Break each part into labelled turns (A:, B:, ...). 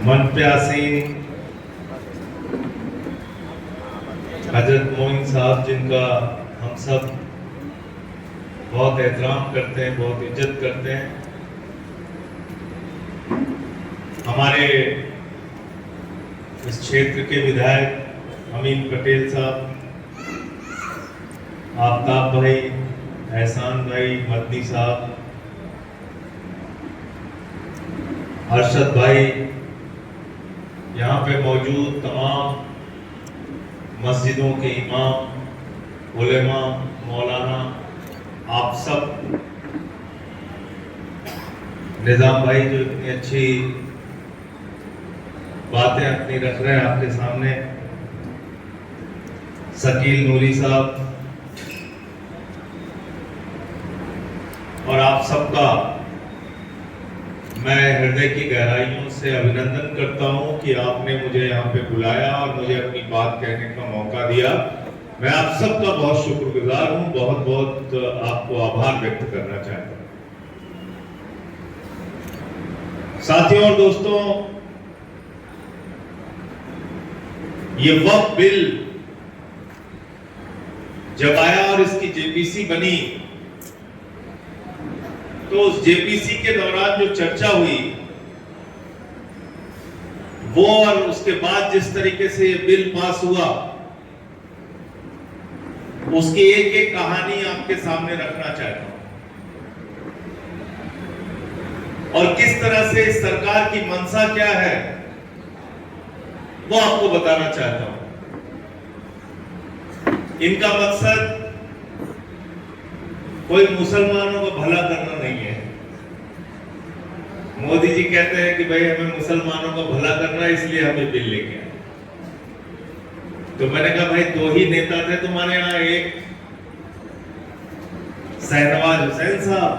A: मन प्यासी हजरत मोइन साहब, जिनका हम सब बहुत एहतराम करते हैं, बहुत इज्जत करते हैं, हमारे इस क्षेत्र के विधायक अमीन पटेल साहब, आफ्ताब भाई, एहसान भाई, मदनी साहब, अरशद भाई, यहाँ पे मौजूद तमाम मस्जिदों के इमाम, उलेमा, मौलाना, आप सब, निजाम भाई जो इतनी अच्छी बातें अपनी रख रहे हैं आपके सामने, शकील नूरी साहब, और आप सबका मैं हृदय की गहराइयों से अभिनंदन करता हूं कि आपने मुझे यहाँ पे बुलाया और मुझे अपनी बात कहने का मौका दिया। मैं आप सबका बहुत शुक्रगुजार हूं, बहुत बहुत आपको आभार व्यक्त करना चाहता हूं। साथियों और दोस्तों, ये वक्फ बिल जब आया और इसकी जेपीसी बनी, तो उस जेपीसी के दौरान जो चर्चा हुई वो, और उसके बाद जिस तरीके से ये बिल पास हुआ, उसकी एक एक कहानी आपके सामने रखना चाहता हूं, और किस तरह से सरकार की मंशा क्या है वो आपको बताना चाहता हूं। इनका मकसद कोई मुसलमानों को भला करना नहीं है। मोदी जी कहते हैं कि भाई हमें मुसलमानों को भला करना है, इसलिए हमें बिल लेके आए। तो मैंने कहा भाई दो ही नेता थे तुम्हारे यहाँ, एक शहनवाज हुसैन साहब,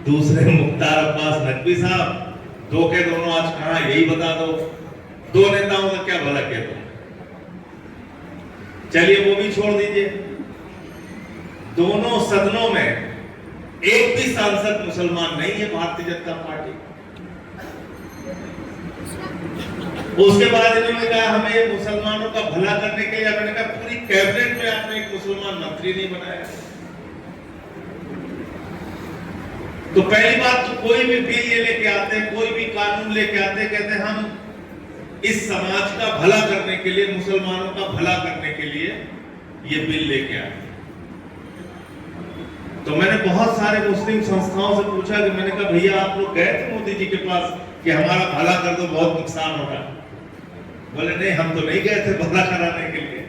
A: दूसरे मुख्तार अब्बास नकवी साहब, दो के दोनों आज कहां, यही बता दो। दो नेताओं का क्या भला किया तुम? चलिए वो भी छोड़ दीजिए। दोनों सदनों में एक भी सांसद मुसलमान नहीं है भारतीय जनता पार्टी। उसके बाद इन्होंने कहा हमें मुसलमानों का भला करने के लिए, मैंने कहा पूरी कैबिनेट में आपने एक मुसलमान मंत्री नहीं बनाया। तो पहली बात, तो कोई भी बिल ये लेके आते, कोई भी कानून लेके आते, कहते हम इस समाज का भला करने के लिए, मुसलमानों का भला करने के लिए ये बिल लेके आए। तो मैंने बहुत सारे मुस्लिम संस्थाओं से पूछा कि मैंने कहा भैया आप लोग गए थे मोदी जी के पास कि हमारा भला कर दो, बहुत नुकसान होगा? बोले नहीं, हम तो नहीं गए थे भला कराने के लिए।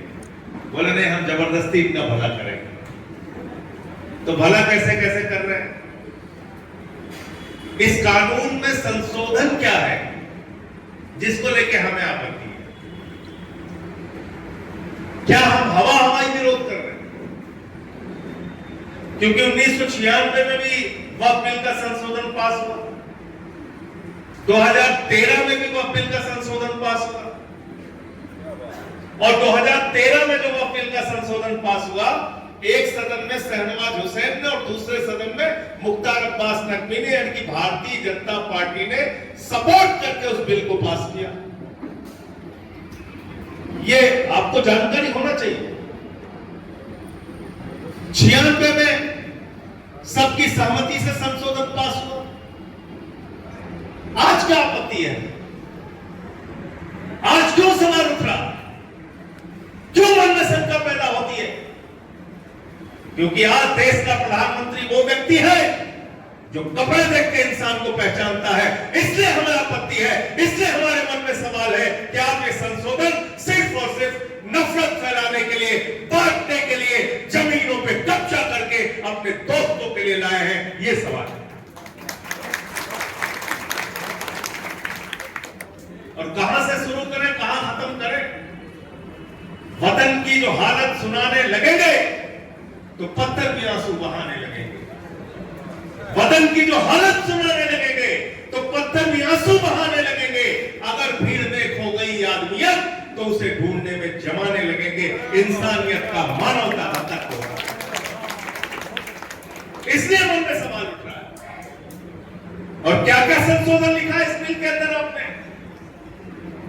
A: बोले नहीं, हम जबरदस्ती इनका भला करेंगे। तो भला कैसे कैसे कर रहे हैं? इस कानून में संशोधन क्या है जिसको लेके हमें आपत्ति है? क्या हम हवाई विरोध कर रहे हैं? क्योंकि 1996 में भी वक्फ बिल का संशोधन पास हुआ, 2013 में भी वक्फ बिल का संशोधन पास हुआ, और 2013 में जो वक्फ बिल का संशोधन पास हुआ, एक सदन में शहनवाज हुसैन ने और दूसरे सदन में मुख्तार अब्बास नकवी ने, यानी कि भारतीय जनता पार्टी ने सपोर्ट करके उस बिल को पास किया। ये आपको जानकारी होना चाहिए। 96 में सबकी सहमति से संशोधन पास हुआ। आज क्या आपत्ति है? आज क्यों सवाल उठ रहा? क्यों मन में शंका पैदा होती है? क्योंकि आज देश का प्रधानमंत्री वो व्यक्ति है जो कपड़े देख के इंसान को पहचानता है। इसलिए हमें आपत्ति है, इसलिए हमारे मन में सवाल है कि आप ये संशोधन सिर्फ और सिर्फ नफरत फैलाने के लिए, बांटने के लिए, जमीनों पे कब्जा करके अपने दोस्तों के लिए लाए हैं, ये सवाल है। और कहां से शुरू करें, कहां खत्म करें? वतन की जो हालत सुनाने लगेंगे तो पत्थर भी आंसू बहाने लगेंगे। वतन की जो हालत सुनाने लगेंगे तो पत्थर भी आंसू बहाने लगेंगे। अगर भीड़ देख हो गई आदमियत तो उसे ढूंढने में जमाने लगेंगे। इंसानियत का, मानवता का तत्व होगा। इसलिए मन में सवाल उठ रहा है। और क्या क्या संशोधन लिखा है इस बिल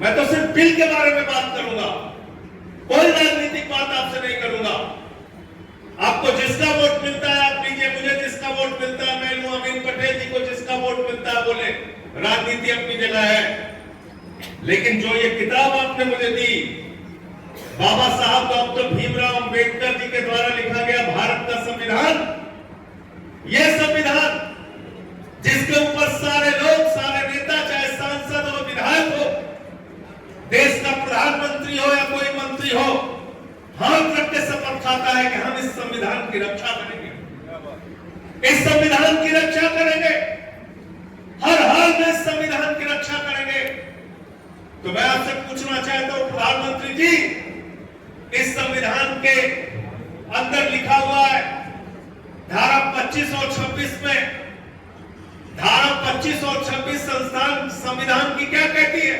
A: मैं तो सिर्फ बिल के बारे में बात करूंगा, कोई राजनीतिक बात आपसे नहीं करूंगा। आपको जिसका वोट मिलता है आप लीजिए, मुझे जिसका वोट मिलता है मैं लूं, अमीन पटेल जी को जिसका वोट मिलता है बोले, राजनीति अपनी जगह है। लेकिन जो ये किताब आपने मुझे दी, बाबा साहब डॉक्टर भीमराव अंबेडकर जी के द्वारा लिखा गया भारत का संविधान, यह संविधान जिसके ऊपर सारे लोग, सारे नेता, चाहे सांसद हो, विधायक हो, देश का प्रधानमंत्री हो या कोई मंत्री हो, हाथ रख के शपथ खाता है कि हम इस संविधान की रक्षा करेंगे, इस संविधान की रक्षा करेंगे, हर हाल में इस संविधान की रक्षा करेंगे। तो मैं आपसे पूछना चाहता हूं प्रधानमंत्री जी, इस संविधान के अंदर लिखा हुआ है धारा 25 और 26 में, धारा 25 और 26 संविधान की क्या कहती है?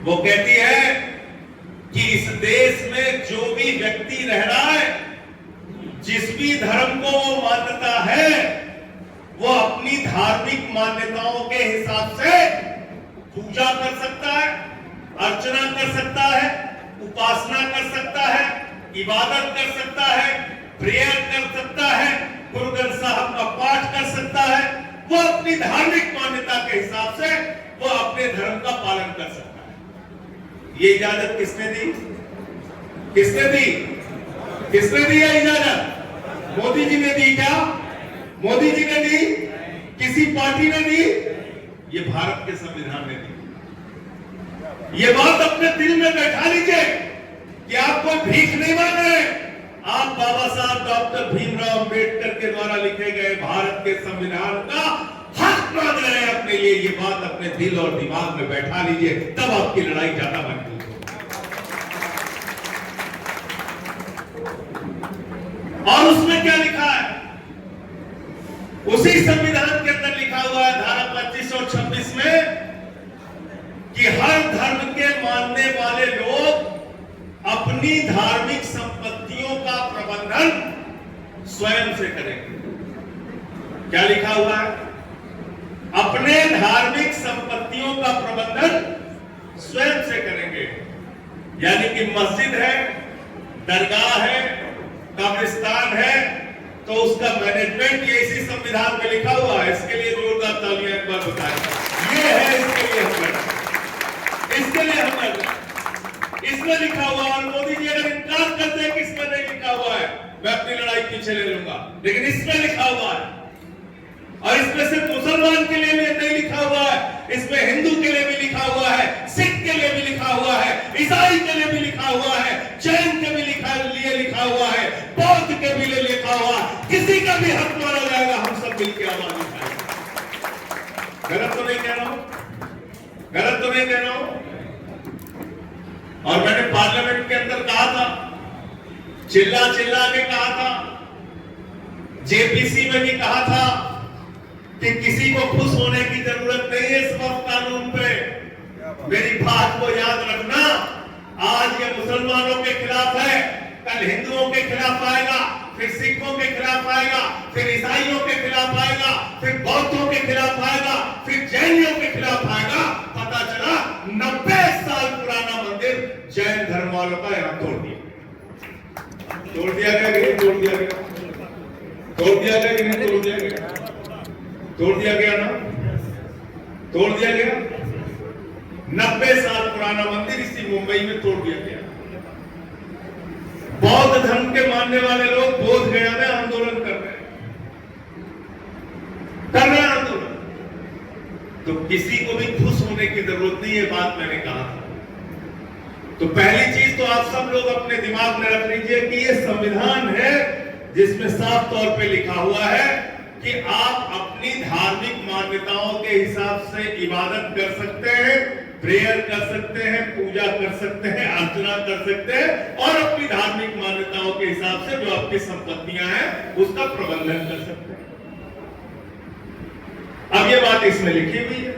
A: वो कहती है कि इस देश में जो भी व्यक्ति रह रहा है, जिस भी धर्म को वो मान्यता है, वो अपनी धार्मिक मान्यताओं के हिसाब से पूजा कर सकता है, अर्चना कर सकता है, उपासना कर सकता है, इबादत कर सकता है, प्रेयर कर सकता है, गुरु ग्रंथ साहब का पाठ कर सकता है। वो अपनी धार्मिक मान्यता के हिसाब से वो अपने धर्म का पालन कर सकता है। ये इजाजत किसने दी? किसने दी? किसने दी है इजाजत? मोदी जी ने दी क्या? मोदी जी ने दी? किसी पार्टी ने दी? ये भारत के संविधान ने दी। ये बात अपने दिल में बैठा लीजिए कि आप कोई भीख नहीं मांग रहे, आप बाबा साहब डॉक्टर भीमराव अंबेडकर के द्वारा लिखे गए भारत के संविधान का हक मांग रहे हैं अपने लिए। ये बात अपने दिल और दिमाग में बैठा लीजिए, तब आपकी लड़ाई ज्यादा मजबूत होगी। और उसमें क्या लिखा है? उसी संविधान के अंदर लिखा हुआ है धारा 25 और 26 में कि हर धर्म के मानने वाले लोग अपनी धार्मिक संपत्तियों का प्रबंधन स्वयं से करेंगे। क्या लिखा हुआ है? अपने धार्मिक संपत्तियों का प्रबंधन स्वयं से करेंगे। यानी कि मस्जिद है, दरगाह है, कब्रिस्तान है, तो उसका मैनेजमेंट ये इसी संविधान में लिखा हुआ है। इसके लिए जोरदार तालियां एक बार बताएं। ये है इसके लिए हम लड़, इसके लिए हम लड़, इसमें लिखा हुआ। और मोदी जी अगर इनकार करते हैं कि इसमें नहीं लिखा हुआ है, मैं अपनी लड़ाई पीछे ले लूंगा, लेकिन इसमें लिखा हुआ है। और इसमें सिर्फ मुसलमान के लिए भी नहीं लिखा हुआ है, इसमें हिंदू के लिए भी लिखा हुआ है, सिख के लिए भी लिखा हुआ है, ईसाई के लिए भी लिखा हुआ है, जैन के भी लिए लिखा हुआ है, बौद्ध के भी लिए लिखा हुआ है। किसी का भी हक मारा जाएगा, हम सब मिलकर आवाज उठाएंगे। गलत तो नहीं कह रहा हूं? गलत तो नहीं कह रहा हूं? और मैंने पार्लियामेंट के अंदर कहा था, चिल्ला चिल्ला के कहा था, जेपीसी में भी कहा था कि किसी को खुश होने की जरूरत नहीं है इस वक्त कानून पे। मेरी बात को याद रखना, आज ये मुसलमानों के खिलाफ है, कल हिंदुओं के खिलाफ आएगा, फिर सिखों के खिलाफ आएगा, फिर ईसाइयों के खिलाफ आएगा, फिर बौद्धों के खिलाफ आएगा, फिर जैनियों के खिलाफ आएगा। पता चला 90 साल पुराना मंदिर जैन धर्म वालों का यहां तोड़ दिया गया कि नहीं तोड़ दिया गया? तोड़ दिया गया कि नहीं तोड़ दिया गया? तोड़ दिया गया ना? तोड़ दिया गया। 90 साल पुराना मंदिर इसी मुंबई में तोड़ दिया गया। बौद्ध धर्म के मानने वाले लोग बोध गया में आंदोलन कर रहे हैं आंदोलन। तो किसी को भी खुश होने की जरूरत नहीं है, बात मैंने कहा था। तो पहली चीज तो आप सब लोग अपने दिमाग में रख लीजिए कि ये संविधान है जिसमें साफ तौर पे लिखा हुआ है कि आप अपनी धार्मिक मान्यताओं के हिसाब से इबादत कर सकते हैं, प्रेयर कर सकते हैं, पूजा कर सकते हैं, अर्चना कर सकते हैं, और अपनी धार्मिक मान्यताओं के हिसाब से जो आपकी संपत्तियां हैं उसका प्रबंधन कर सकते हैं। अब ये बात इसमें लिखी हुई है।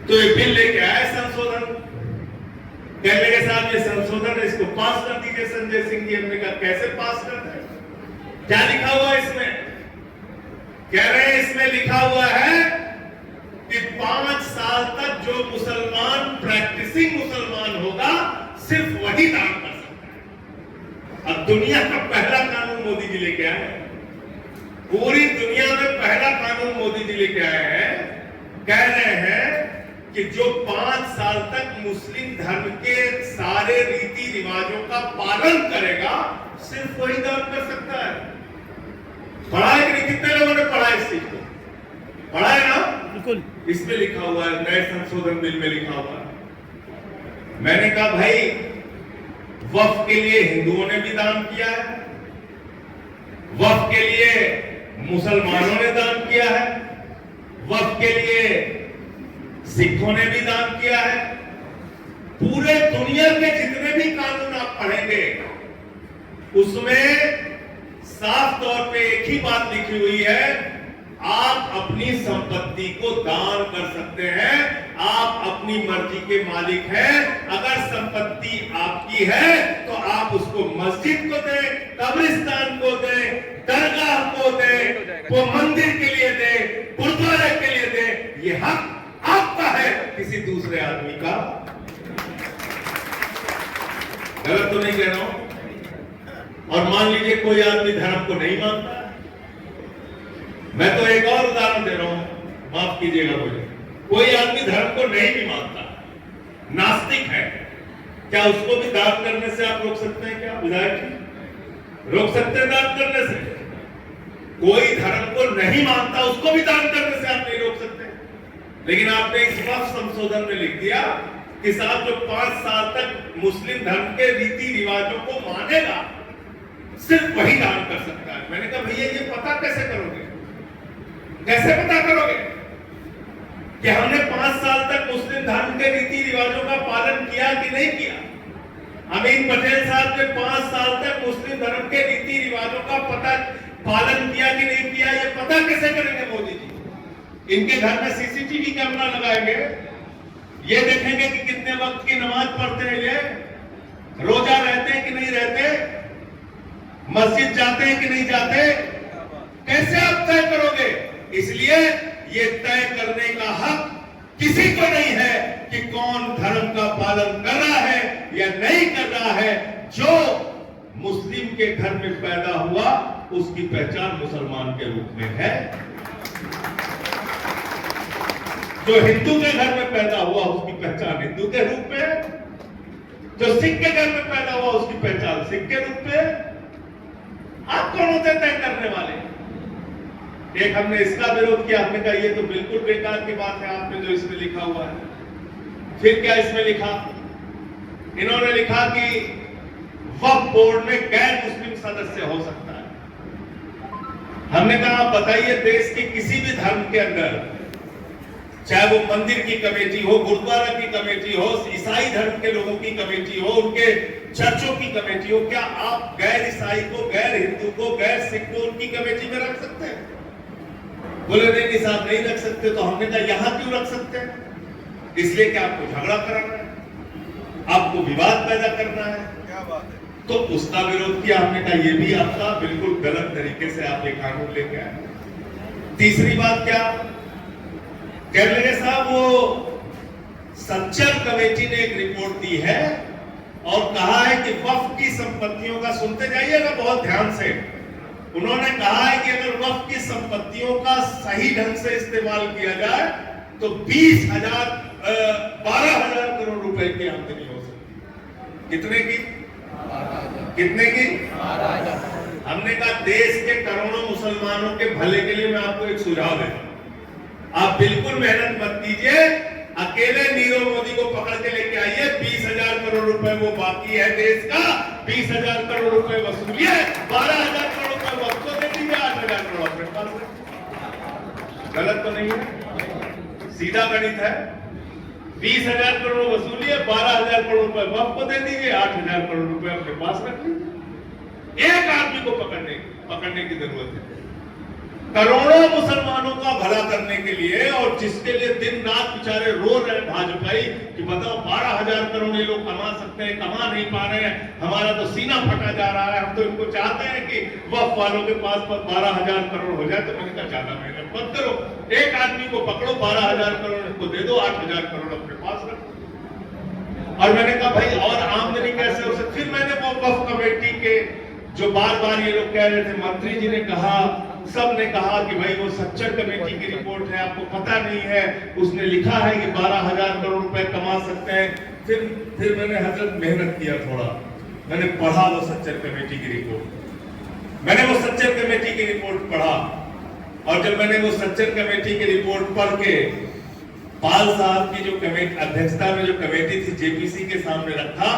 A: तो ये बिल लेके आए संशोधन, कहने के साथ ये संशोधन है, इसको पास कर दीजिए संजय सिंह जी। हमने कहा कैसे पास करते हैं? क्या लिखा हुआ है इसमें? कह रहे हैं इसमें लिखा हुआ है कि 5 साल तक जो मुसलमान वही दान कर सकता है। अब दुनिया का पहला कानून मोदी जी लेके आए हैं, पूरी दुनिया में पहला कानून मोदी जी लेके आए हैं, कह रहे हैं कि जो 5 साल तक मुस्लिम धर्म के सारे रीति रिवाजों का पालन करेगा सिर्फ वही दान कर सकता है। पढ़ा है कि नहीं? कितने लोगों ने पढ़ा इस चीज को? पढ़ा है ना?
B: बिल्कुल।
A: इसमें लिखा हुआ है, नए संशोधन बिल में लिखा हुआ है। मैंने कहा भाई वक्फ के लिए हिंदुओं ने भी दान किया है, वक्फ के लिए मुसलमानों ने दान किया है, वक्फ के लिए सिखों ने भी दान किया है। पूरे दुनिया के जितने भी कानून आप पढ़ेंगे उसमें साफ तौर पे एक ही बात लिखी हुई है, आप अपनी संपत्ति को दान कर सकते हैं, आप अपनी मर्जी के मालिक हैं। अगर संपत्ति आपकी है तो आप उसको मस्जिद को दें, कब्रिस्तान को दें, दरगाह को दें, वो मंदिर के लिए दें, गुरुद्वारे के लिए दें। ये हक आपका है, किसी दूसरे आदमी का। गलत तो नहीं कह रहा हूं? और मान लीजिए कोई आदमी धर्म को नहीं मानता, मैं तो एक और उदाहरण दे रहा हूं, माफ कीजिएगा मुझे। कोई आदमी धर्म को नहीं भी मानता, नास्तिक है, क्या उसको भी दान करने से आप रोक सकते हैं? क्या विधायक जी रोक सकते हैं दान करने से? कोई धर्म को नहीं मानता उसको भी दान करने से आप नहीं रोक सकते। लेकिन आपने इस वक्फ संशोधन में लिख दिया कि साहब जो 5 साल तक मुस्लिम धर्म के रीति रिवाजों को मानेगा सिर्फ वही दान कर सकता है। मैंने कहा भैया ये पता कैसे करोगे? कैसे पता करोगे कि हमने 5 साल तक मुस्लिम धर्म के रीति रिवाजों का पालन किया कि नहीं किया? अमीन पटेल साहब ने 5 साल तक मुस्लिम धर्म के रीति रिवाजों का पालन किया कि नहीं किया, ये पता कैसे करेंगे मोदी जी? इनके घर में सीसीटीवी कैमरा लगाएंगे, ये देखेंगे कि कितने वक्त की नमाज पढ़ते हैं, ये रोजा रहते हैं कि नहीं रहते, मस्जिद जाते हैं कि नहीं जाते, कैसे आप तय करोगे? इसलिए ये तय करने का हक किसी को नहीं है कि कौन धर्म का पालन कर रहा है या नहीं कर रहा है। जो मुस्लिम के घर में पैदा हुआ उसकी पहचान मुसलमान के रूप में है, जो हिंदू के घर में पैदा हुआ उसकी पहचान हिंदू के रूप में है, जो सिख के घर में पैदा हुआ उसकी पहचान सिख के रूप में है। आप कौन होते तय करने वाले? एक हमने इसका विरोध किया, हमने कहा ये तो बिल्कुल बेकार की बात है आपने जो इसमें लिखा हुआ है। फिर क्या इसमें लिखा? इन्होंने लिखा कि वक्फ बोर्ड में गैर मुस्लिम सदस्य हो सकता है। हमने कहा आप बताइए देश के किसी भी धर्म के अंदर, चाहे वो मंदिर की कमेटी हो, गुरुद्वारा की कमेटी हो, ईसाई धर्म के लोगों की कमेटी हो, उनके चर्चों की कमेटी हो, क्या आप गैर ईसाई को, गैर हिंदू को, गैर सिख को उनकी कमेटी में रख सकते हैं? बोले नहीं साहब नहीं रख सकते। तो हमने कहा यहां क्यों रख सकते हैं? इसलिए कि आपको झगड़ा कराना है, आपको विवाद पैदा करना है। क्या बात है? तो उसका विरोध किया। हमने कहा ये भी आपका बिल्कुल गलत तरीके से आप ये कानून लेके आए। तीसरी बात क्या कह रहे साहब, वो संचल कमेटी ने एक रिपोर्ट दी है और कहा है कि वक्फ की संपत्तियों का, सुनते जाइएगा बहुत ध्यान से, उन्होंने कहा है कि अगर वक्फ की संपत्तियों का सही ढंग से इस्तेमाल किया जाए तो 12,000 करोड़ रुपए की आमदनी हो सकती है। कितने की? कितने की? हमने कहा देश के करोड़ों मुसलमानों के भले के लिए मैं आपको एक सुझाव देता हूं, आप बिल्कुल मेहनत मत कीजिए, अकेले नीरव मोदी को पकड़ के लेके आइए, 20,000 करोड़ रुपए वो बाकी है देश का, 20,000 करोड़ रुपए वसूलिए, 12,000 करोड़ रुपए वक्त को दे दीजिए, 8,000 करोड़ अपने पास है। गलत तो नहीं है, सीधा गणित है। 20,000 करोड़ वसूलिए, 12,000 करोड़ रुपए वक्त को दे दीजिए, 8,000 करोड़ रुपए अपने पास रख लीजिए। एक आदमी को पकड़ने की जरूरत है करोड़ों मुसलमानों का भला करने के लिए, और जिसके लिए दिन रात बेचारे रो रहे हैं भाजपाई कि बताओ 12,000 करोड़ ये लोग कमा सकते हैं, कमा नहीं पा रहे हैं, हमारा तो सीना फटा जा रहा है, हम तो इनको चाहते हैं कि वक्फ वालों के पास 12,000 करोड़ हो जाए। तो मैंने कहा ज्यादा मेहनत मत करो, एक आदमी को पकड़ो, 12,000 करोड़ को दे दो, 8,000 करोड़ अपने पास रखो। और मैंने कहा भाई और आमदनी कैसे हो सकती। फिर मैंने वो वक्फ कमेटी के जो बार बार ये लोग कह रहे थे, मंत्री जी ने कहा, सब ने कहा कि भाई वो सच्चर कमेटी की रिपोर्ट है, आपको पता नहीं है, उसने लिखा है कि 12,000 करोड़ रुपए कमा सकते हैं। फिर मैंने हजरत मेहनत किया थोड़ा, मैंने पढ़ा वो सच्चर कमेटी की रिपोर्ट। मैंने वो सच्चर कमेटी की रिपोर्ट पढ़ा, और जब मैंने वो सच्चर कमेटी की रिपोर्ट पढ़ के पाल साहब की जो कमेटी अध्यक्षता में जो कमेटी थी जेपीसी के सामने रखा,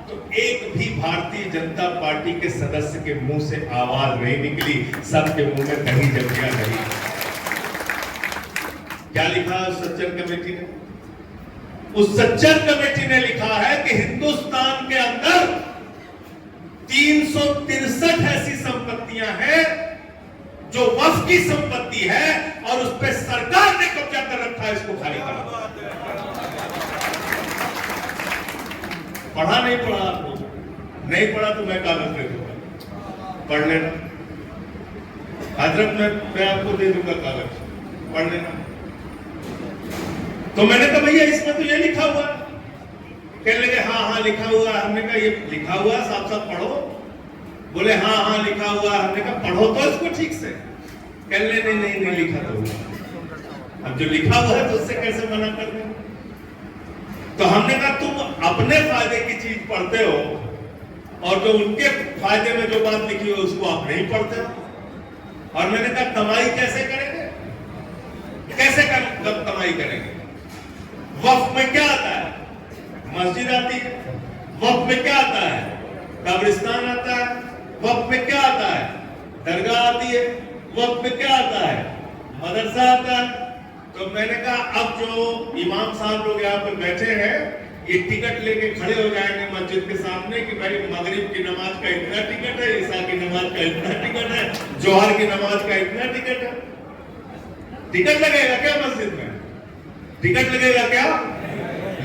A: तो एक भी भारतीय जनता पार्टी के सदस्य के मुंह से आवाज नहीं निकली, सबके मुंह में दही जम गया। नहीं, क्या लिखा उस सच्चर कमेटी ने? उस सच्चर कमेटी ने लिखा है कि हिंदुस्तान के अंदर 363 ऐसी संपत्तियां हैं जो वक्फ की संपत्ति है और उस पर सरकार ने कब्जा कर रखा है, इसको खाली करना। पढ़ा नहीं पढ़ा आप लोग? नहीं पढ़ा तो मैं कागज दे दूंगा, पढ़ लेना। हजरत मैं आपको दे दूंगा कागज, पढ़ लेना। तो मैंने कहा भैया इसमें तो ये लिखा हुआ है। कहने लगे हाँ लिखा हुआ है। हमने कहा ये लिखा हुआ है, साफ साफ पढ़ो। बोले हाँ लिखा हुआ है। हमने कहा पढ़ो तो इसको ठीक से। कहने लगे नहीं लिखा तो। अब जो लिखा हुआ है तो उससे कैसे मना कर दें? तो हमने कहा तुम अपने फायदे की चीज पढ़ते हो और जो उनके फायदे में जो बात लिखी हो उसको आप नहीं पढ़ते हो। और मैंने कहा कमाई कैसे करेंगे? कैसे कमाई करेंगे? वक्फ में क्या आता है? मस्जिद आती है। वक्फ में क्या आता है? कब्रिस्तान आता है। वक्फ में क्या आता है? दरगाह आती है। वक्फ में क्या आता है? मदरसा आता है। तो मैंने कहा अब जो इमाम साहब लोग यहाँ पर बैठे हैं, ये टिकट लेके खड़े हो जाएंगे मस्जिद के सामने कि भाई मगरिब की नमाज का इतना टिकट है, ईसा की नमाज का इतना टिकट है, जोहर की नमाज का इतना टिकट है। टिकट लगेगा क्या मस्जिद में? टिकट लगेगा क्या?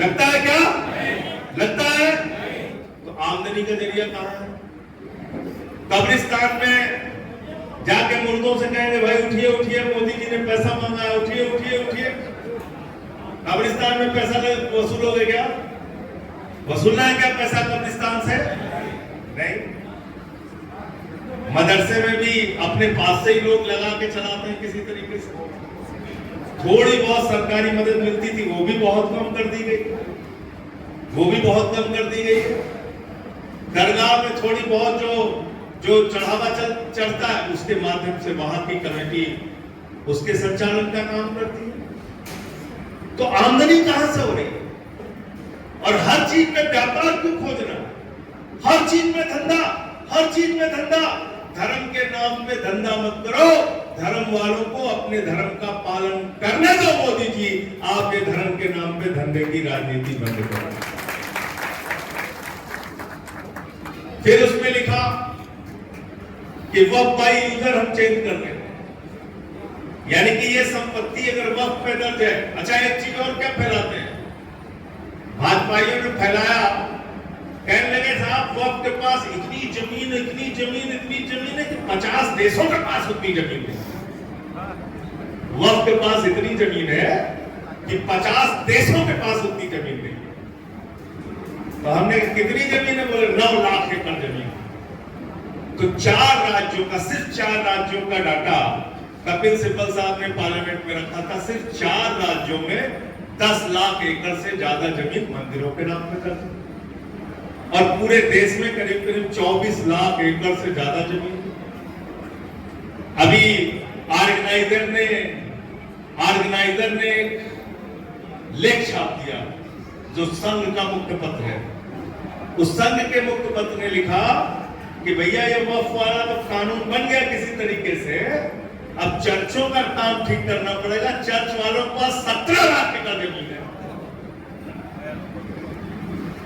A: लगता है क्या? लगता है? तो आमदनी का जरिया कहां है? कब्रिस्तान में जाके मुर्दों से कहेंगे भाई उठिए उठिए, मोदी जी ने पैसा मांगा है, उठिए उठिए उठिए। कब्रिस्तान में पैसा वसूलोगे क्या? वसूलना है क्या पैसा कब्रिस्तान से? नहीं। मदरसे में भी अपने पास से ही लोग लगा के चलाते हैं किसी तरीके से। थोड़ी बहुत सरकारी मदद मिलती थी, वो भी बहुत कम कर दी गई, वो भी बहुत कम कर दी गई। दरगाह में थोड़ी बहुत जो चढ़ावा चढ़ता है उसके माध्यम से वहां की कमेटी उसके संचालन का काम करती है। तो आमदनी कहां से हो रही है? और हर चीज में व्यापार क्यों खोजना? हर चीज में धंधा, हर चीज में धंधा। धर्म के नाम पे धंधा मत करो, धर्म वालों को अपने धर्म का पालन करने दो। मोदी जी, आप ये धर्म के नाम पे धंधे की राजनीति बंद करो। फिर उसमें लिखा कि वक्फ बाई यूजर हम चेंज कर रहे हैं, यानी कि ये संपत्ति अगर वक्फ पे दर्ज है। अच्छा एक चीज और क्या फैलाते हैं भाजपाइयों ने फैलाया, कहने लगे साहब वक्फ के पास इतनी जमीन है कि 50 देशों के पास उतनी जमीन है। वक्फ के पास इतनी जमीन है कि 50 देशों के पास उतनी जमीन नहीं। तो हमने कितनी जमीन है? बोले 9 लाख एकड़ जमीन। तो 4 राज्यों का, सिर्फ 4 राज्यों का डाटा कपिल सिब्बल साहब ने पार्लियामेंट में रखा था। सिर्फ 4 राज्यों में 10 लाख एकड़ से ज्यादा जमीन मंदिरों के नाम पे दर्ज है और पूरे देश में करीब करीब 24 लाख एकड़ से ज्यादा जमीन। अभी ऑर्गेनाइजर ने एक लेख छाप दिया जो संघ का मुख्य पत्र है। उस संघ के मुख्य पत्र ने लिखा कि भैया ये वक्फ वाला तो कानून बन गया किसी तरीके से, अब चर्चों का काम ठीक करना पड़ेगा। चर्च वालों के पास 17 लाख एकड़ जमीन है।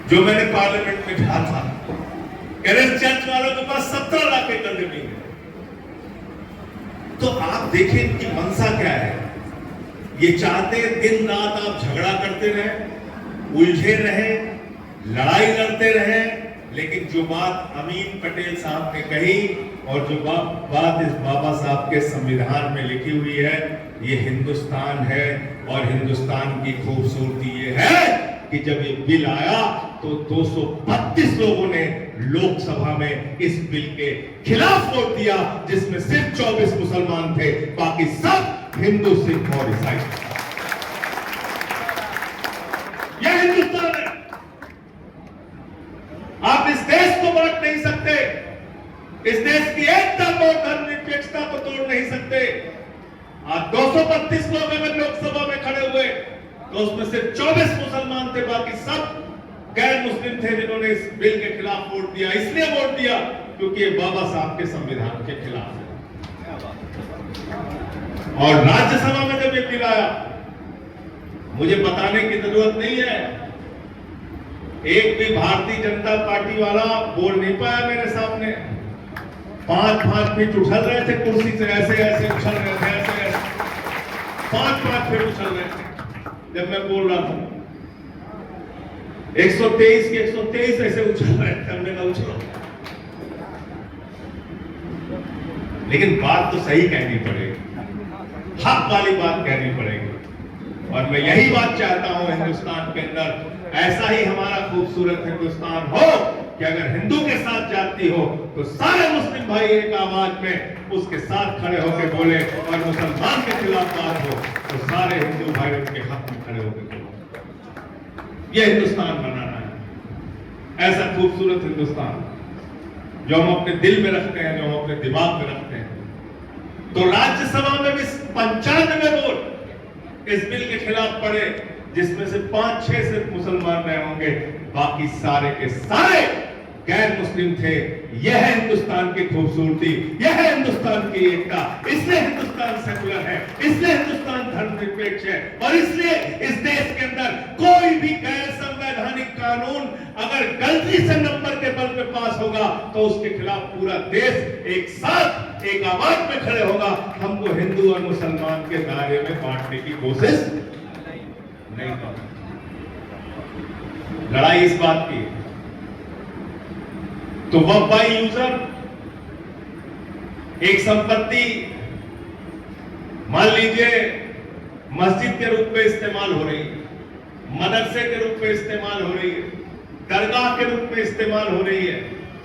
A: जो मैंने पार्लियामेंट में कहा था, कह रहे चर्च वालों के पास 17 लाख एकड़ जमीन है। तो आप देखें इनकी मंशा क्या है। ये चाहते हैं दिन रात आप झगड़ा करते रहे, उलझे रहे, लड़ाई लड़ते रहे, लेकिन जो बात अमीन पटेल साहब ने कही और जो बात इस बाबा साहब के संविधान में लिखी हुई है, ये हिंदुस्तान है। और हिंदुस्तान की खूबसूरती ये है कि जब ये बिल आया तो तो 232 लोगों ने लोकसभा में इस बिल के खिलाफ वोट दिया, जिसमें सिर्फ 24 मुसलमान थे, बाकी सब हिंदू, सिख और ईसाई। यह हिंदुस्तान है। आप इस देश को बांट नहीं सकते, इस देश की एकता को, धर्मनिरपेक्षता को तोड़ नहीं सकते। आज 232 लोग अगर लोकसभा में खड़े हुए तो उसमें सिर्फ 24 मुसलमान थे, बाकी सब गैर मुस्लिम थे जिन्होंने इस बिल के खिलाफ वोट दिया। इसलिए वोट दिया क्योंकि ये बाबा साहब के संविधान के खिलाफ है। और राज्यसभा में जब ये बिल आया, मुझे बताने की जरूरत नहीं है, एक भी भारतीय जनता पार्टी वाला बोल नहीं पाया मेरे सामने। 5-5 फीट उछल रहे थे कुर्सी से, ऐसे ऐसे उछल रहे थे, ऐसे ऐसे 5-5 फीट उछल रहे थे जब मैं बोल रहा था। 123 के 123 ऐसे उछल रहे थे, हमने कहा उछलो। लेकिन बात तो सही कहनी पड़ेगी, हक वाली बात कहनी पड़ेगी। और मैं यही बात चाहता हूं हिंदुस्तान के अंदर ऐसा ही हमारा खूबसूरत हिंदुस्तान हो कि अगर हिंदू के साथ जाती हो तो सारे मुस्लिम भाई एक आवाज में उसके साथ खड़े होकर बोले, और मुसलमान के खिलाफ बात हो तो सारे हिंदू भाई उनके हक में खड़े होकर बोले। यह हिंदुस्तान बनाना है, ऐसा खूबसूरत हिंदुस्तान जो हम अपने दिल में रखते हैं, जो हम अपने दिमाग में रखते हैं। तो राज्यसभा में भी 95 वोट इस बिल के खिलाफ पड़े, जिसमें से 5-6 सिर्फ मुसलमान रहे होंगे, बाकी सारे के सारे गैर मुस्लिम थे। यह है हिंदुस्तान की खूबसूरती, यह है हिंदुस्तान की एकता। इसलिए हिंदुस्तान सेकुलर है, इसलिए हिंदुस्तान धर्मनिरपेक्ष है, और इसलिए इस देश के अंदर कोई भी गैर संवैधानिक कानून अगर गलती से नंबर के बल पे पास होगा तो उसके खिलाफ पूरा देश एक साथ एक आवाज में खड़े होगा। हमको हिंदू और मुसलमान के दायरे में बांटने की कोशिश नहीं करना। लड़ाई इस बात की, तो वक्फ बाय यूजर एक संपत्ति मान लीजिए मस्जिद के रूप में इस्तेमाल हो रही है, मदरसे के रूप में इस्तेमाल हो रही है, दरगाह के रूप में इस्तेमाल हो रही है,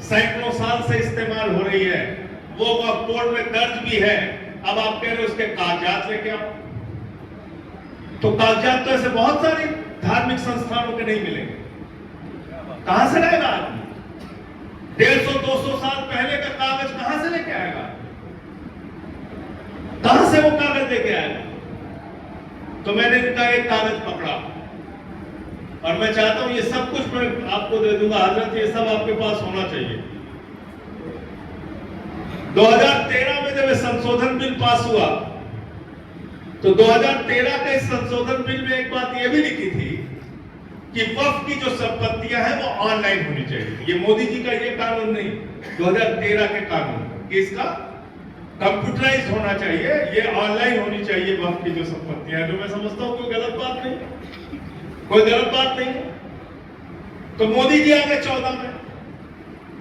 A: सैकड़ों साल से इस्तेमाल हो रही है, वो वक्फ बोर्ड में दर्ज भी है। अब आप कह रहे हो उसके कागजात लेके आओ, तो कागजात तो ऐसे बहुत सारी धार्मिक संस्थानों के नहीं मिलेंगे। कहां से लाएगा आदमी? 150-200 साल पहले का कागज कहां से लेके आएगा? कहां से वो कागज लेके आएगा? तो मैंने इनका एक कागज पकड़ा और मैं चाहता हूं ये सब कुछ मैं आपको दे दूंगा हजरत, ये सब आपके पास होना चाहिए। 2013 में जब ये संशोधन बिल पास हुआ तो 2013 के इस संशोधन बिल में एक बात ये भी लिखी थी कि वक्फ की जो संपत्तियां हैं वो ऑनलाइन होनी चाहिए। ये मोदी जी का ये कानून नहीं, 2013 के कानून, कि इसका कंप्यूटराइज होना चाहिए, ये ऑनलाइन होनी चाहिए वक्फ की जो संपत्तियां, जो मैं समझता हूं कोई गलत बात नहीं, कोई गलत बात नहीं। तो मोदी जी आ गए 14 में,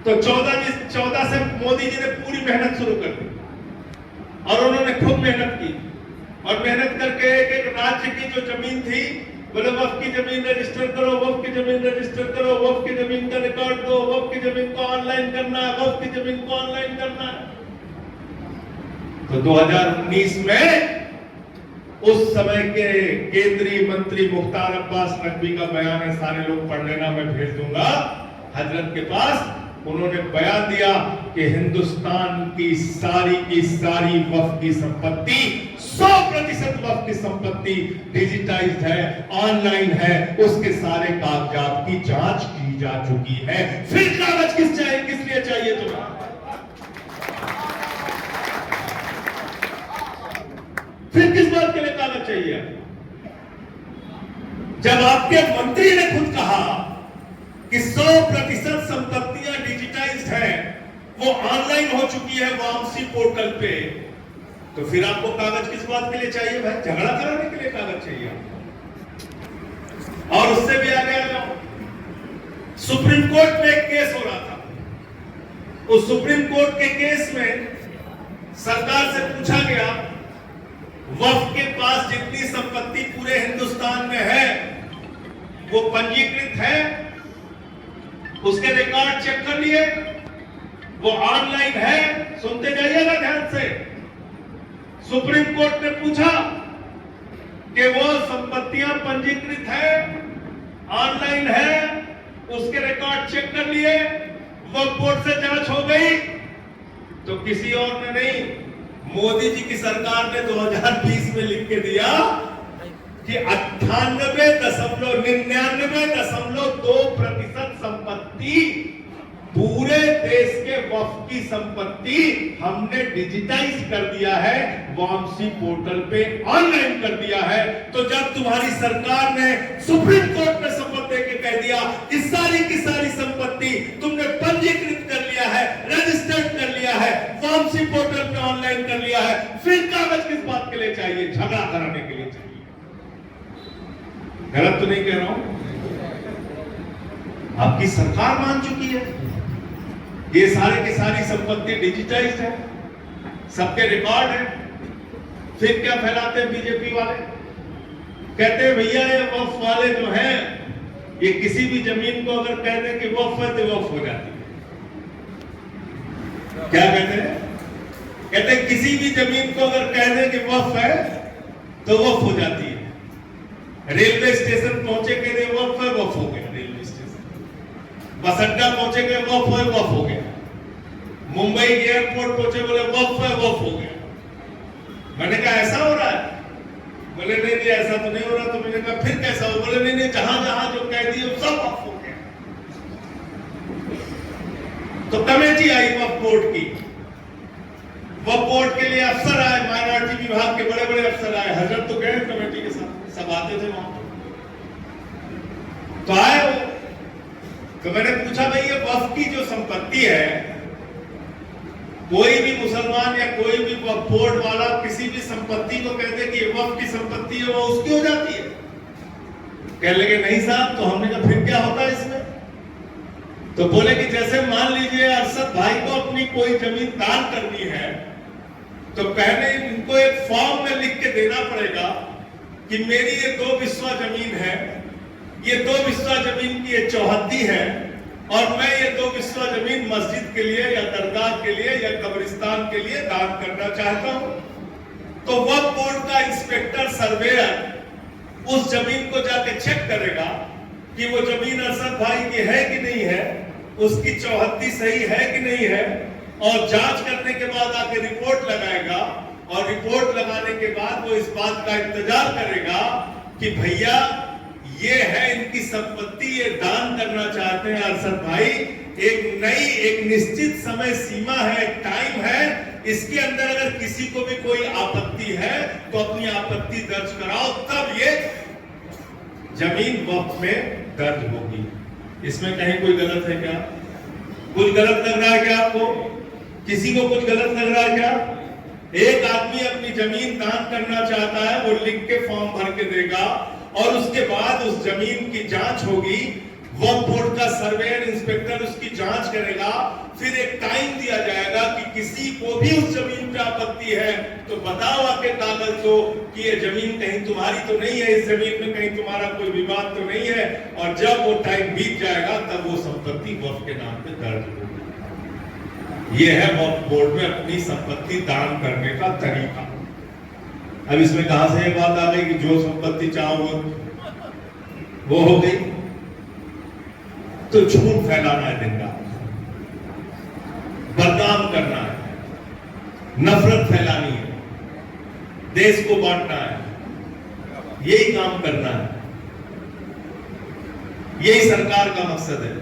A: तो 14 से मोदी जी ने पूरी मेहनत शुरू कर दी और उन्होंने खूब मेहनत की, और मेहनत करके एक एक राज्य की जो जमीन थी, बोले वक्फ की जमीन रजिस्टर करो, वक्फ की जमीन रजिस्टर करो, वक्फ की जमीन का रिकॉर्ड दो, वक्फ की जमीन को ऑनलाइन करना है, वक्फ की जमीन को ऑनलाइन करना है। तो 2019 में उस समय के केंद्रीय मंत्री मुख्तार अब्बास नकवी का बयान है, सारे लोग पढ़ लेना, मैं भेज दूंगा हजरत के पास। उन्होंने बयान दिया कि हिंदुस्तान की सारी वक्फ की संपत्ति 100% वक्फ की संपत्ति डिजिटाइज्ड है, ऑनलाइन है, उसके सारे कागजात की जांच की जा चुकी है। फिर कागज किस लिए चाहिए तुम्हें? फिर किस बात के लिए कागज चाहिए? जब आपके मंत्री ने खुद कहा कि 100% संपत्तियां डिजिटाइज्ड हैं, वो ऑनलाइन हो चुकी है वामसी पोर्टल पे, तो फिर आपको कागज किस बात के लिए चाहिए भाई? झगड़ा कराने के लिए कागज चाहिए। और उससे भी आगे आ जाओ, सुप्रीम कोर्ट में एक केस हो रहा था, उस सुप्रीम कोर्ट के केस में सरकार से पूछा गया वक्फ के पास जितनी संपत्ति पूरे हिंदुस्तान में है वो पंजीकृत है? उसके रिकॉर्ड चेक कर लिए, वो ऑनलाइन है। सुनते जाइएगा ध्यान से। सुप्रीम कोर्ट ने पूछा कि वो संपत्तियां पंजीकृत है, ऑनलाइन है, उसके रिकॉर्ड चेक कर लिए, वक्फ बोर्ड से जांच हो गई। तो किसी और ने नहीं, मोदी जी की सरकार ने 2020 में लिख के दिया कि 98.99.2% संपत्ति, पूरे देश के वक्फ की संपत्ति हमने डिजिटाइज कर दिया है, वामसी पोर्टल पे ऑनलाइन कर दिया है। तो जब तुम्हारी सरकार ने सुप्रीम कोर्ट में शपथ देके कह दिया कि सारी की सारी संपत्ति तुमने पंजीकृत कर लिया है, रजिस्टर्ड कर लिया है, वामसी पोर्टल पे ऑनलाइन कर लिया है, फिर कागज किस बात के लिए चाहिए? झगड़ा कराने के लिए चाहिए। गलत तो नहीं कह रहा हूं? आपकी सरकार मान चुकी है, ये सारे की सारी संपत्ति डिजिटाइज है, सबके रिकॉर्ड है। फिर क्या फैलाते हैं बीजेपी वाले? कहते हैं भैया ये वक्फ वाले जो हैं, ये किसी भी जमीन को अगर कह दें कि वक्फ है तो वक्फ हो जाती है। क्या कहते हैं? कहते हैं किसी भी जमीन को अगर कह दें कि वक्फ है तो वक्फ हो जाती है। रेलवे स्टेशन पहुंचे के लिए वक्फ है, वक्फ हो गया रेलवे स्टेशन। बस अड्डा पहुंचे गए वक्फ है, वक्फ हो गया। मुंबई एयरपोर्ट पहुंचे, बोले वक्फ है, वक्फ हो गया। मैंने कहा ऐसा हो रहा है? बोले नहीं नहीं ऐसा तो नहीं हो रहा। तो मैंने कहा फिर कैसा हो? बोले नहीं नहीं, जहां जहां जो कह दिए सब वक्फ हो गया। तो कमेटी आई वक्फ बोर्ड की, वक्फ बोर्ड के लिए अफसर आए, माइनॉरिटी विभाग के बड़े बड़े अफसर आए। हजरत तो गए कमेटी के साथ, सब आते थे वहां। तो आए वो, तो मैंने पूछा भाई ये वक्फ की जो संपत्ति है, कोई भी मुसलमान या कोई भी वक्फ बोर्ड वाला किसी भी संपत्ति को कहते कि ये वक्फ की संपत्ति है, वो उसकी हो जाती है? कह लगे नहीं साहब। तो हमने कहा फिर क्या होता है इसमें? तो बोले कि जैसे मान लीजिए अरशद भाई को अपनी कोई जमीन दान करनी है, तो पहले इनको एक फॉर्म में लिख के देना पड़ेगा कि मेरी ये 2 बिस्वा जमीन है, ये 2 बिस्वा जमीन की ये चौहद्दी है, और मैं ये 2 बिस्वा जमीन मस्जिद के लिए या दरगाह के लिए या कब्रिस्तान के लिए दान करना चाहता हूं। तो वक्फ बोर्ड का इंस्पेक्टर सर्वेयर उस जमीन को जाके चेक करेगा कि वो जमीन अरशद भाई की है कि नहीं है, उसकी चौहद्दी सही है कि नहीं है, और जांच करने के बाद आके रिपोर्ट लगाएगा। और रिपोर्ट लगाने के बाद वो इस बात का इंतजार करेगा कि भैया ये है इनकी संपत्ति, ये दान करना चाहते हैं अरशद भाई, एक निश्चित समय सीमा है, टाइम है, इसके अंदर अगर किसी को भी कोई आपत्ति है तो अपनी आपत्ति दर्ज कराओ, तब ये जमीन वक्फ में दर्ज होगी। इसमें कहीं कोई गलत है क्या? कुछ गलत लग रहा है क्या आपको? किसी को कुछ गलत लग रहा है क्या? एक आदमी अपनी जमीन दान करना चाहता है, वो लिख के फॉर्म भर के देगा, और उसके बाद उस जमीन की जांच होगी, वक्फ बोर्ड का सर्वेयर इंस्पेक्टर उसकी जांच करेगा, फिर एक टाइम दिया जाएगा कि किसी को भी उस जमीन पे आपत्ति है तो बताओ आके कागज को कि ये जमीन कहीं तुम्हारी तो नहीं है, इस जमीन में कहीं तुम्हारा कोई विवाद तो नहीं है। और जब वो टाइम बीत जाएगा तब वो संपत्ति वक्फ के नाम पे दर्ज होगी। ये है वक्फ बोर्ड में अपनी संपत्ति दान करने का तरीका। अब इसमें कहां से ये बात आ गई कि जो संपत्ति चाहो वो हो गई? तो झूठ फैलाना है दिन रात, बदनाम करना है, नफरत फैलानी है, देश को बांटना है, यही काम करना है। यही सरकार का मकसद है,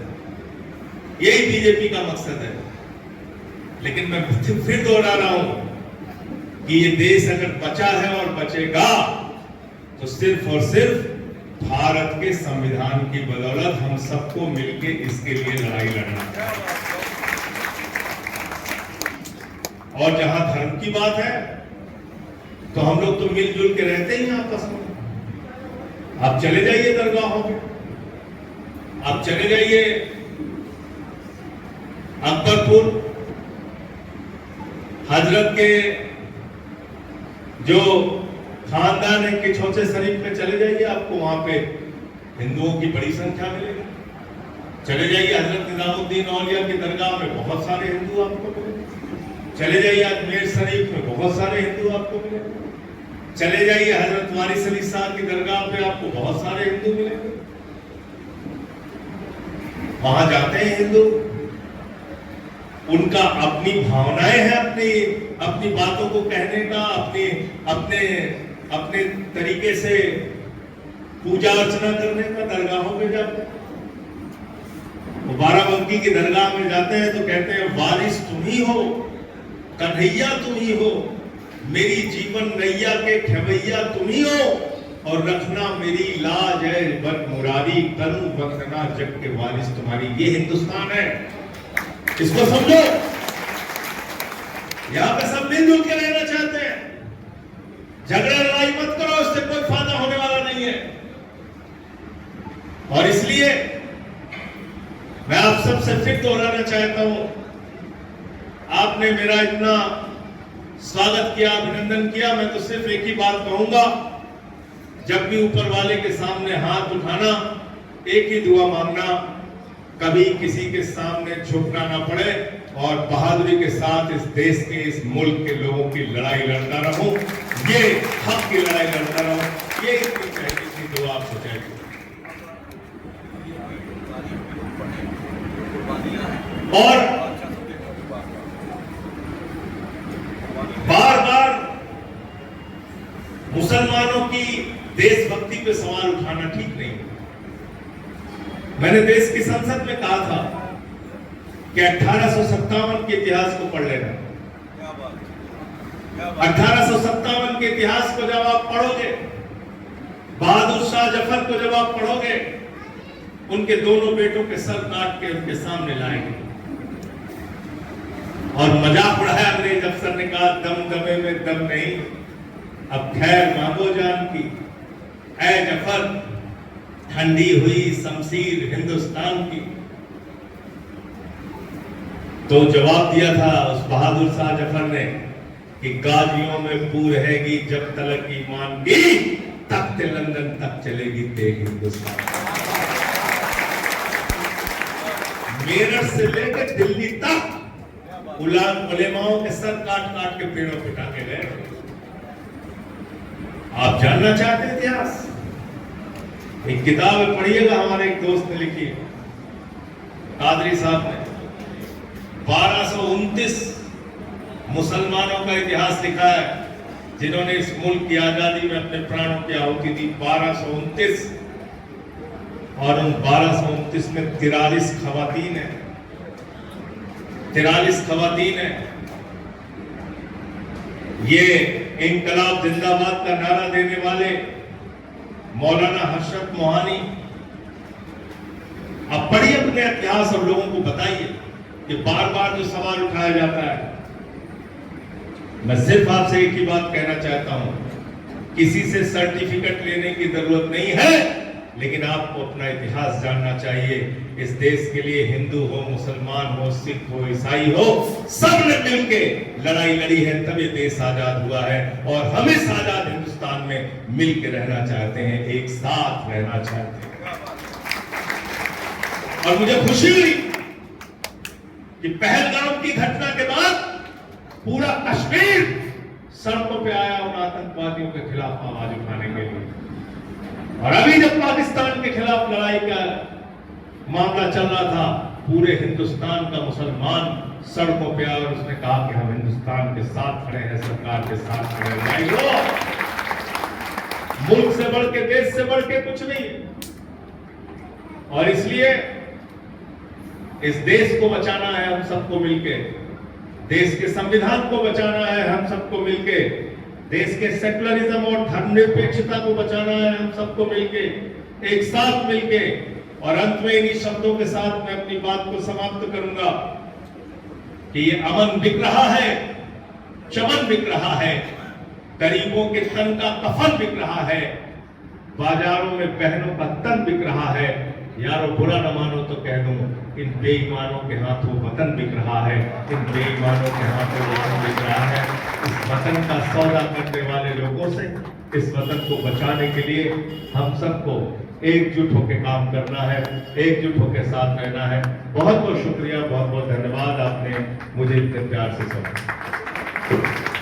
A: यही बीजेपी का मकसद है। लेकिन मैं फिर दोहरा रहा हूं कि ये देश अगर बचा है और बचेगा तो सिर्फ और सिर्फ भारत के संविधान की बदौलत हम सबको मिलकर इसके लिए लड़ाई लड़ना है। और जहां धर्म की बात है तो हम लोग तो मिलजुल के रहते ही हैं आपस में। आप चले जाइए दरगाहों में, आप चले जाइए अकबरपुर, हजरत के जो खानदान है किछौचे शरीफ में चले जाइए, आपको वहां पे हिंदुओं की बड़ी संख्या मिलेगी। चले जाइए हजरत निजामुद्दीन औलिया की दरगाह में बहुत सारे हिंदू आपको मिलेंगे। चले जाइए अजमेर शरीफ में बहुत सारे हिंदू आपको मिलेंगे। चले जाइए हजरत वारिस अली साहब की दरगाह पे आपको बहुत सारे हिंदू मिलेंगे। वहां जाते हैं हिंदू, उनका अपनी भावनाएं हैं, अपनी बातों को कहने का, अपने तरीके से पूजा अर्चना करने का। दरगाहों पे जाते हैं, बाराबंकी की दरगाह में जाते हैं तो कहते हैं वारिस तुम ही हो, कन्हैया तुम ही हो, मेरी जीवन नैया के खेवैया तुम ही हो, और रखना मेरी लाज है बद मुरारी, करूं बंदना जग के वारिस तुम्हारी। ये हिंदुस्तान है, इसको समझो। यहां पे सब मिलजुल के रहना चाहते हैं, झगड़ा लड़ाई मत करो, इससे कोई फायदा होने वाला नहीं है। और इसलिए मैं आप सबसे फिर दोहराना चाहता हूं, आपने मेरा इतना स्वागत किया, अभिनंदन किया, मैं तो सिर्फ एक ही बात कहूंगा, जब भी ऊपर वाले के सामने हाथ उठाना, एक ही दुआ मांगना, कभी किसी के सामने झुकना ना पड़े, और बहादुरी के साथ इस देश के, इस मुल्क के लोगों की लड़ाई लड़ता रहूं, ये हक की लड़ाई लड़ता रहूं। ये इतनी पहली सी दुआ आपसे चाहिए। और बार बार मुसलमानों की देशभक्ति पे सवाल उठाना ठीक नहीं। मैंने देश की संसद में कहा था कि 1857 के इतिहास को पढ़ लेना। 1857 के इतिहास को जब आप पढ़ोगे, बहादुर शाह जफर को जब आप पढ़ोगे, उनके दोनों बेटों के सर काट के उनके सामने लाएंगे, और मजाक उड़ाया अंग्रेज अफसर ने, कहा दम दमे में दम नहीं, अब खैर मांगो जान की, ऐ जफर ठंडी हुई शमशीर हिंदुस्तान की। तो जवाब दिया था उस बहादुर शाह जफर ने कि गाजियों में पूर रहेगी जब तलक ईमान की, तख्त लंदन तक चलेगी तेग हिंदुस्तान। मेरठ से लेकर दिल्ली तक उलेमाओं के सर काट काट के पेड़ों पे टांगे गए। आप जानना चाहते हैं इतिहास? एक किताब पढ़िएगा, हमारे एक दोस्त ने लिखी, कादरी साहब ने, 1229 मुसलमानों का इतिहास लिखा है, जिन्होंने इस मुल्क की आजादी में अपने प्राणों की आहुति दी। 1229, और उन 1229 में 43 खवातीन है, 43 खवातीन है। ये इनकलाब जिंदाबाद का नारा देने वाले मौलाना हशरत मोहानी, अब पढ़िए अपने इतिहास और लोगों को बताइए कि बार बार जो सवाल उठाया जाता है। मैं सिर्फ आपसे एक ही बात कहना चाहता हूं, किसी से सर्टिफिकेट लेने की जरूरत नहीं है, लेकिन आपको अपना इतिहास जानना चाहिए। इस देश के लिए हिंदू हो, मुसलमान हो, सिख हो, ईसाई हो, सब ने मिलकर लड़ाई लड़ी है, तब ये देश आजाद हुआ है। और हम इस आजाद हिंदुस्तान में मिलकर रहना चाहते हैं, एक साथ रहना चाहते हैं। और मुझे खुशी हुई कि पहलगाम की घटना के बाद पूरा कश्मीर सड़कों पे आया उन आतंकवादियों के खिलाफ आवाज उठाने के लिए। और अभी जब पाकिस्तान के खिलाफ लड़ाई का मामला चल रहा था, पूरे हिंदुस्तान का मुसलमान सड़कों पे आया और उसने कहा कि हम हिंदुस्तान के साथ खड़े हैं, सरकार के साथ खड़े हैं। लड़ाई लो, मुल्क से बढ़ के, देश से बढ़ के कुछ नहीं। और इसलिए इस देश को बचाना है हम सबको मिलके, देश के संविधान को बचाना है हम सबको मिलके, देश के सेकुलरिज्म और धर्मनिरपेक्षता को बचाना है हम सबको मिलके, एक साथ मिलके। और अंत में इन्हीं शब्दों के साथ मैं अपनी बात को समाप्त करूंगा कि ये अमन बिक रहा है, चमन बिक रहा है, गरीबों के तन का कफन बिक रहा है, बाजारों में बहनों का तन बिक रहा है। यारो बुरा न मानो तो कह दूं, इन बेईमानों के हाथों वतन बिक रहा है, इन बेईमानों के हाथों वतन बिक रहा है। इस वतन का सौदा करने वाले लोगों से, इस वतन को बचाने के लिए हम सबको एकजुट होकर काम करना है, एकजुट होकर साथ रहना है। बहुत बहुत शुक्रिया, बहुत बहुत धन्यवाद, आपने मुझे इतने प्यार से सुना।